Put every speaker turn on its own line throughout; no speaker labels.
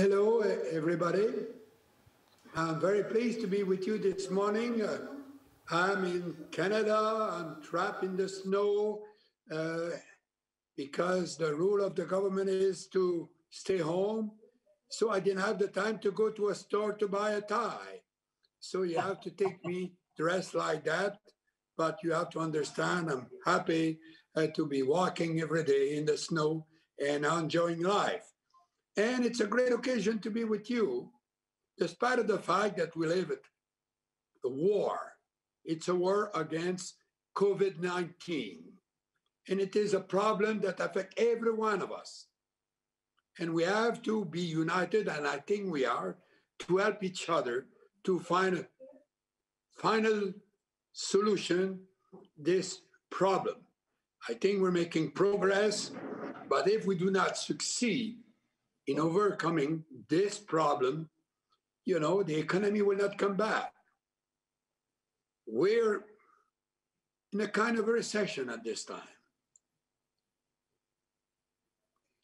Hello, everybody. I'm very pleased to be with you this morning. I'm in Canada. I'm trapped in the snow uh, because the rule of the government is to stay home. So I didn't have the time to go to a store to buy a tie. So you have to take me dressed like that. But you have to understand I'm happy to be walking every day in the snow and enjoying life. And it's a great occasion to be with you, despite of the fact that we live at the war. It's a war against COVID-19. And it is a problem that affects every one of us. And we have to be united, and I think we are, to help each other to find a final solution this problem. I think we're making progress, but if we do not succeed in overcoming this problem, the economy will not come back. We're in a kind of a recession at this time.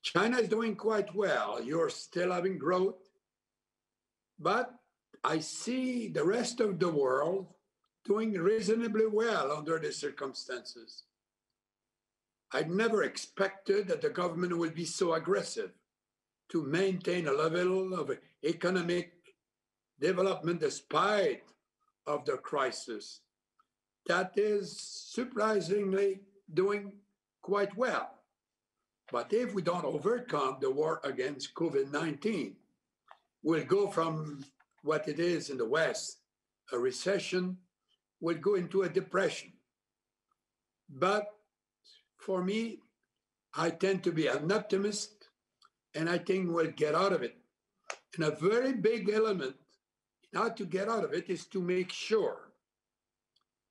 China is doing quite well. You're still having growth. But I see the rest of the world doing reasonably well under the circumstances. I'd never expected that the government would be so aggressive to maintain a level of economic development despite of the crisis. That is surprisingly doing quite well. But if we don't overcome the war against COVID-19, we'll go from what it is in the West, a recession, we'll go into a depression. But for me, I tend to be an optimist, and I think we'll get out of it. And a very big element in how to get out of it is to make sure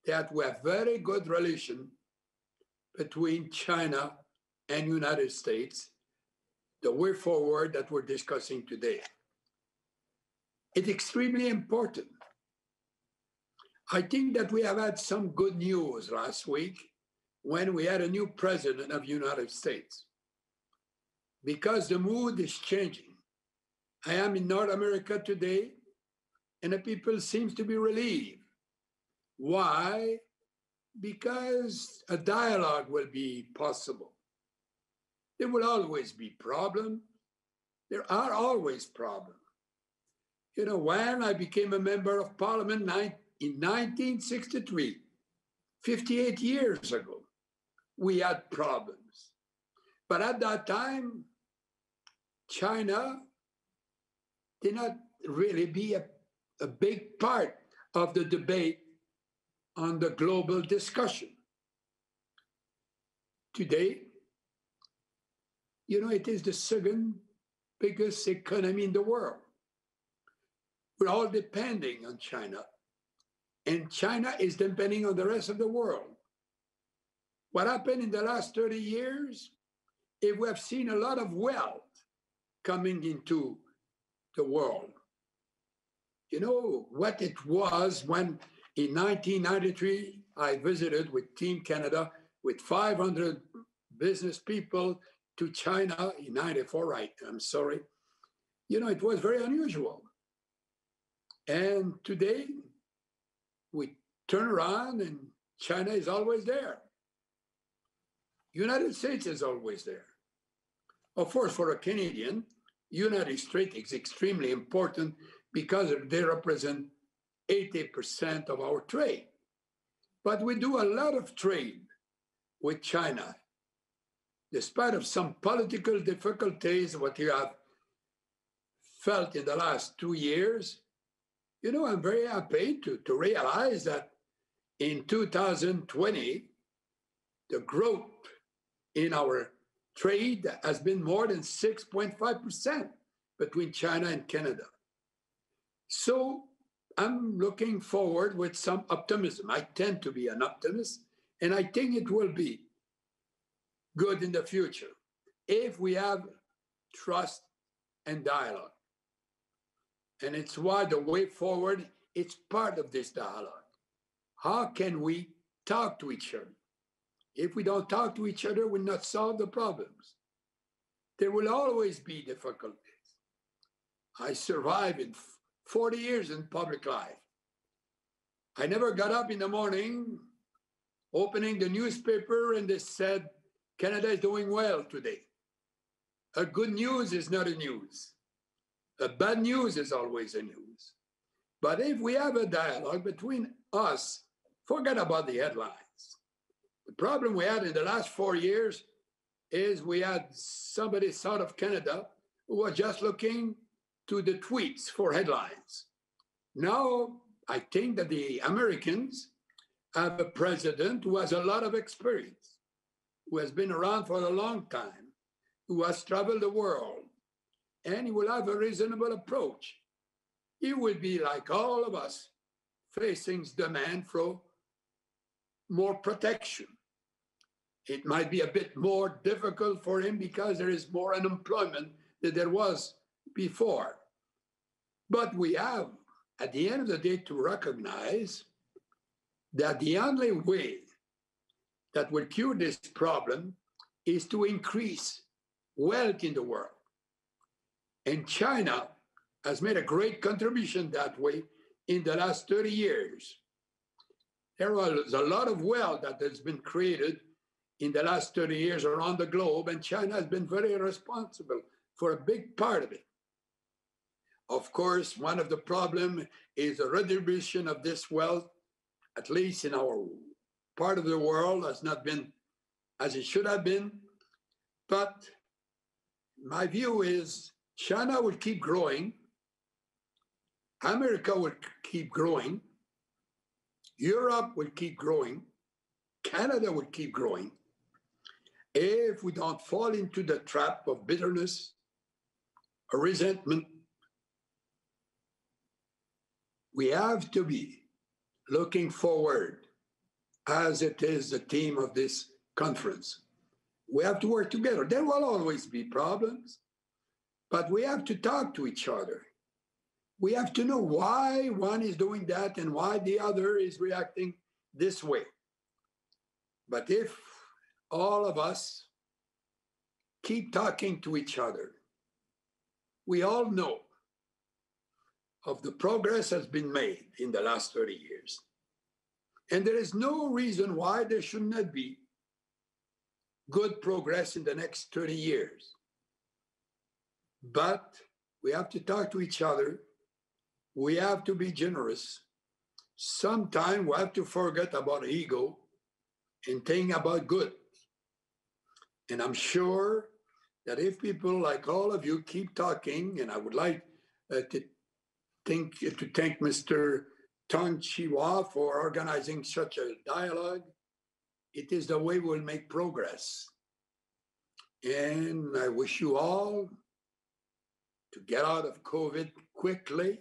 that we have very good relation between China and United States, the way forward that we're discussing today. It's extremely important. I think that we have had some good news last week when we had a new president of the United States, because the mood is changing. I am in North America today, and the people seem to be relieved. Why? Because a dialogue will be possible. There will always be problems. There are always problems. When I became a member of parliament in 1963, 58 years ago, we had problems. But at that time, China did not really be a big part of the debate on the global discussion. Today, it is the second biggest economy in the world. We're all depending on China, and China is depending on the rest of the world. What happened in the last 30 years, is we have seen a lot of wealth coming into the world. What it was when in 1993, I visited with Team Canada with 500 business people to China in 94, right? I'm sorry. It was very unusual. And today, we turn around and China is always there. United States is always there. Of course, for a Canadian, United States is extremely important because they represent 80% of our trade. But we do a lot of trade with China. Despite of some political difficulties, what you have felt in the last 2 years, I'm very happy to realize that in 2020, the growth in our trade has been more than 6.5% between China and Canada. So I'm looking forward with some optimism. I tend to be an optimist, and I think it will be good in the future if we have trust and dialogue. And it's why the way forward, it's part of this dialogue. How can we talk to each other? If we don't talk to each other, we'll not solve the problems. There will always be difficulties. I survived in 40 years in public life. I never got up in the morning opening the newspaper and they said, Canada is doing well today. A good news is not a news. A bad news is always a news. But if we have a dialogue between us, forget about the headlines. The problem we had in the last 4 years is we had somebody south of Canada who was just looking to the tweets for headlines. Now, I think that the Americans have a president who has a lot of experience, who has been around for a long time, who has traveled the world, and he will have a reasonable approach. He will be like all of us, facing demand for more protection. It might be a bit more difficult for him because there is more unemployment than there was before. But we have, at the end of the day, to recognize that the only way that will cure this problem is to increase wealth in the world. And China has made a great contribution that way in the last 30 years. There was a lot of wealth that has been created in the last 30 years around the globe, and China has been very responsible for a big part of it. Of course, one of the problems is the redistribution of this wealth, at least in our part of the world, has not been as it should have been. But my view is China will keep growing, America will keep growing, Europe will keep growing, Canada will keep growing, if we don't fall into the trap of bitterness or resentment. We have to be looking forward, as it is the theme of this conference. We have to work together. There will always be problems, but we have to talk to each other. We have to know why one is doing that and why the other is reacting this way. But if all of us keep talking to each other, we all know of the progress has been made in the last 30 years. And there is no reason why there should not be good progress in the next 30 years. But we have to talk to each other. We have to be generous. Sometimes we have to forget about ego and think about good. And I'm sure that if people like all of you keep talking, and I would like to thank Mr. Tong Chi-Hua for organizing such a dialogue. It is the way we'll make progress. And I wish you all to get out of COVID quickly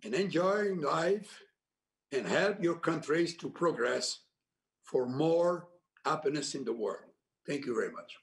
and enjoy life and help your countries to progress for more happiness in the world. Thank you very much.